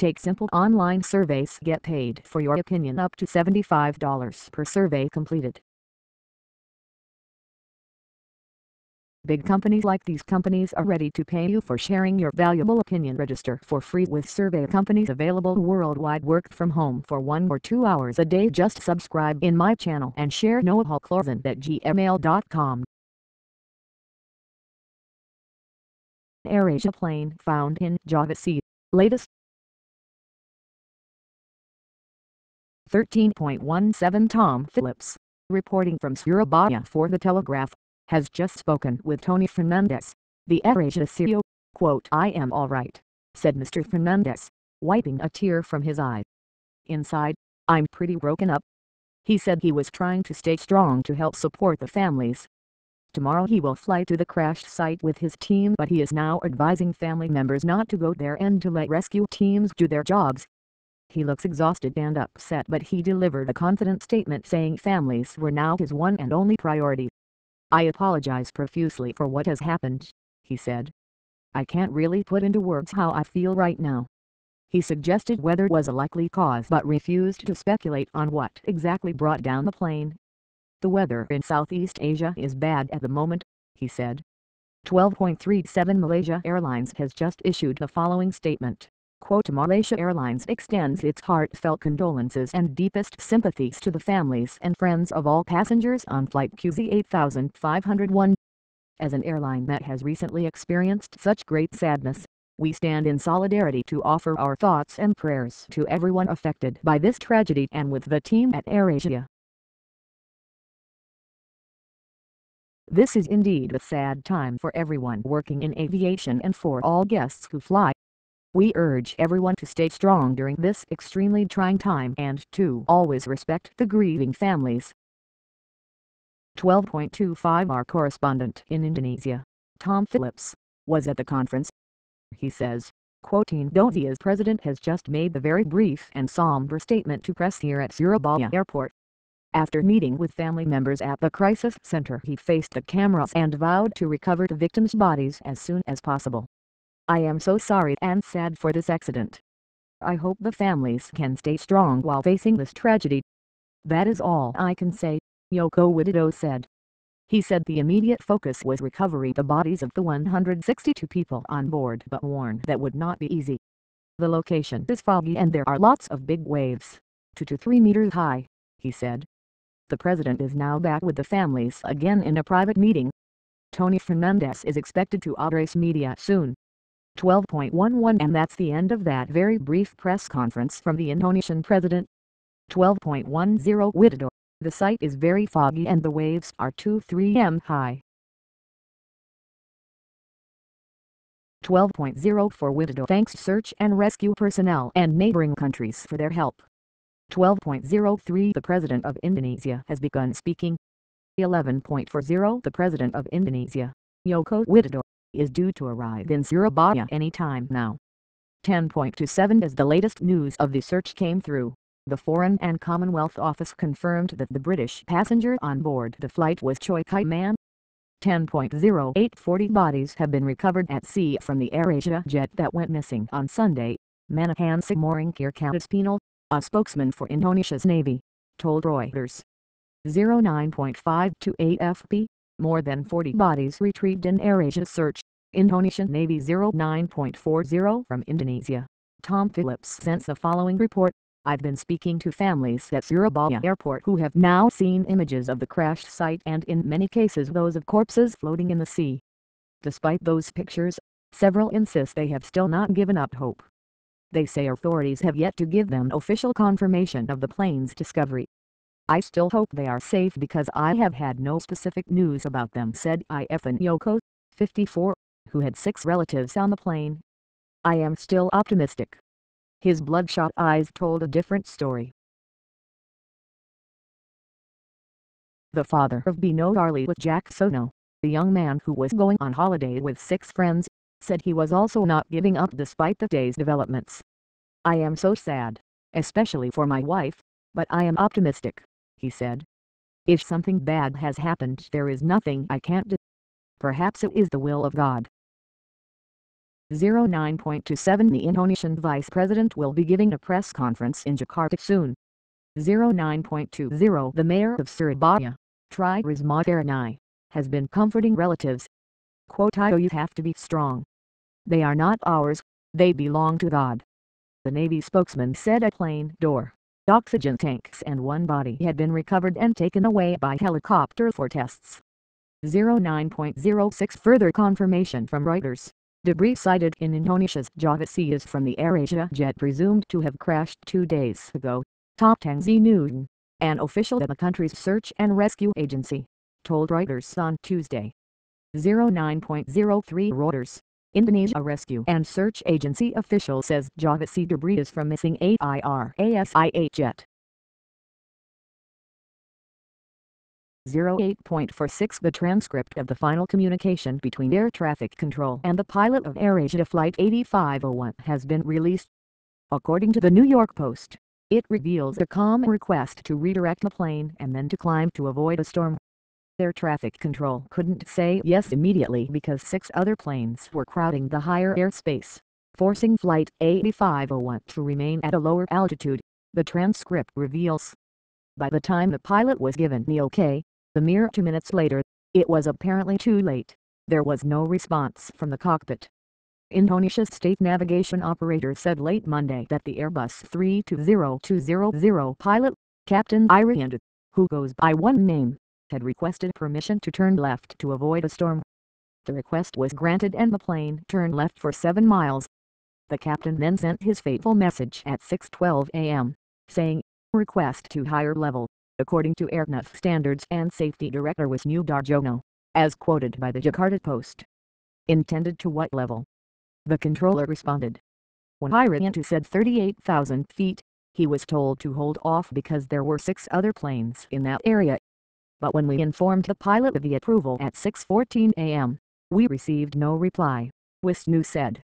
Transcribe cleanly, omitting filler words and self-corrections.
Take simple online surveys. Get paid for your opinion up to $75 per survey completed. Big companies like these companies are ready to pay you for sharing your valuable opinion. Register for free with survey companies available worldwide. Work from home for 1 or 2 hours a day. Just subscribe in my channel and share noahulclorzen@gmail.com. AirAsia plane found in Java Sea. Latest 13.17 Tom Phillips, reporting from Surabaya for The Telegraph, has just spoken with Tony Fernandez, the AirAsia CEO. Quote, "I am all right," said Mr. Fernandez, wiping a tear from his eye. "Inside, I'm pretty broken up." He said he was trying to stay strong to help support the families. Tomorrow he will fly to the crashed site with his team, but he is now advising family members not to go there and to let rescue teams do their jobs. He looks exhausted and upset, but he delivered a confident statement saying families were now his one and only priority. "I apologize profusely for what has happened," he said. "I can't really put into words how I feel right now." He suggested weather was a likely cause but refused to speculate on what exactly brought down the plane. "The weather in Southeast Asia is bad at the moment," he said. 12.37 Malaysia Airlines has just issued the following statement. Quote, "Malaysia Airlines extends its heartfelt condolences and deepest sympathies to the families and friends of all passengers on flight QZ8501. As an airline that has recently experienced such great sadness, we stand in solidarity to offer our thoughts and prayers to everyone affected by this tragedy and with the team at AirAsia. This is indeed a sad time for everyone working in aviation and for all guests who fly. We urge everyone to stay strong during this extremely trying time and to always respect the grieving families." 12.25 Our correspondent in Indonesia, Tom Phillips, was at the conference. He says, quoting, "Indonesia's president has just made the very brief and somber statement to press here at Surabaya Airport. After meeting with family members at the crisis center, he faced the cameras and vowed to recover the victims' bodies as soon as possible. I am so sorry and sad for this accident. I hope the families can stay strong while facing this tragedy. That is all I can say," Joko Widodo said. He said the immediate focus was recovery the bodies of the 162 people on board, but warned that would not be easy. "The location is foggy and there are lots of big waves, 2 to 3 meters high," he said. The president is now back with the families again in a private meeting. Tony Fernandez is expected to address media soon. 12.11 And that's the end of that very brief press conference from the Indonesian president. 12.10 Widodo, "The site is very foggy and the waves are 2-3 m high." 12.0 For Widodo thanks search and rescue personnel and neighboring countries for their help. 12.03 The president of Indonesia has begun speaking. 11.40 The president of Indonesia, Joko Widodo, is due to arrive in Surabaya any time now. 10.27 As the latest news of the search came through, the Foreign and Commonwealth Office confirmed that the British passenger on board the flight was Choi Kai-man. 10.08 40 bodies have been recovered at sea from the AirAsia jet that went missing on Sunday, Manahan Sigmoring Kirkadispinal, a spokesman for Indonesia's Navy, told Reuters. 09.528 FP, more than 40 bodies retrieved in AirAsia search, Indonesian Navy. 09.40 From Indonesia, Tom Phillips sent the following report. I've been speaking to families at Surabaya Airport who have now seen images of the crashed site and in many cases those of corpses floating in the sea. Despite those pictures, several insist they have still not given up hope. They say authorities have yet to give them official confirmation of the plane's discovery. "I still hope they are safe because I have had no specific news about them," said Ifan Yoko, 54, who had 6 relatives on the plane. "I am still optimistic." His bloodshot eyes told a different story. The father of Bino Darley with Jack Sono, the young man who was going on holiday with 6 friends, said he was also not giving up despite the day's developments. "I am so sad, especially for my wife, but I am optimistic," he said. "If something bad has happened, there is nothing I can't do. Perhaps it is the will of God." 09.27 The Indonesian Vice President will be giving a press conference in Jakarta soon. 09.20 The Mayor of Surabaya, Tri Risma Harini, has been comforting relatives. Quote, "You have to be strong. They are not ours, they belong to God." The Navy spokesman said a plane door, oxygen tanks and one body had been recovered and taken away by helicopter for tests. 09.06 Further confirmation from Reuters. Debris sighted in Indonesia's Java Sea is from the AirAsia jet presumed to have crashed 2 days ago, Top Tangzi Nuon, an official at the country's search and rescue agency, told Reuters on Tuesday. 09.03 Reuters. Indonesia Rescue and Search Agency official says Java Sea debris is from missing AirAsia jet. 08.46 The transcript of the final communication between Air Traffic Control and the pilot of AirAsia Flight 8501 has been released. According to the New York Post, it reveals a calm request to redirect the plane and then to climb to avoid a storm. Air Traffic Control couldn't say yes immediately because 6 other planes were crowding the higher airspace, forcing Flight 8501 to remain at a lower altitude, the transcript reveals. By the time the pilot was given the okay, a mere 2 minutes later, it was apparently too late. There was no response from the cockpit. Indonesia's state navigation operator said late Monday that the Airbus 320200 pilot, Captain AirAsia, who goes by one name, had requested permission to turn left to avoid a storm. The request was granted and the plane turned left for 7 miles. The captain then sent his fateful message at 6:12 a.m., saying, "Request to higher level," according to AirNav Standards and Safety Director Wisnu Darjono, as quoted by the Jakarta Post. "Intended to what level?" the controller responded. When AirAsia said 38,000 feet, he was told to hold off because there were 6 other planes in that area. But when we informed the pilot of the approval at 6:14 a.m., we received no reply, Wisnu said.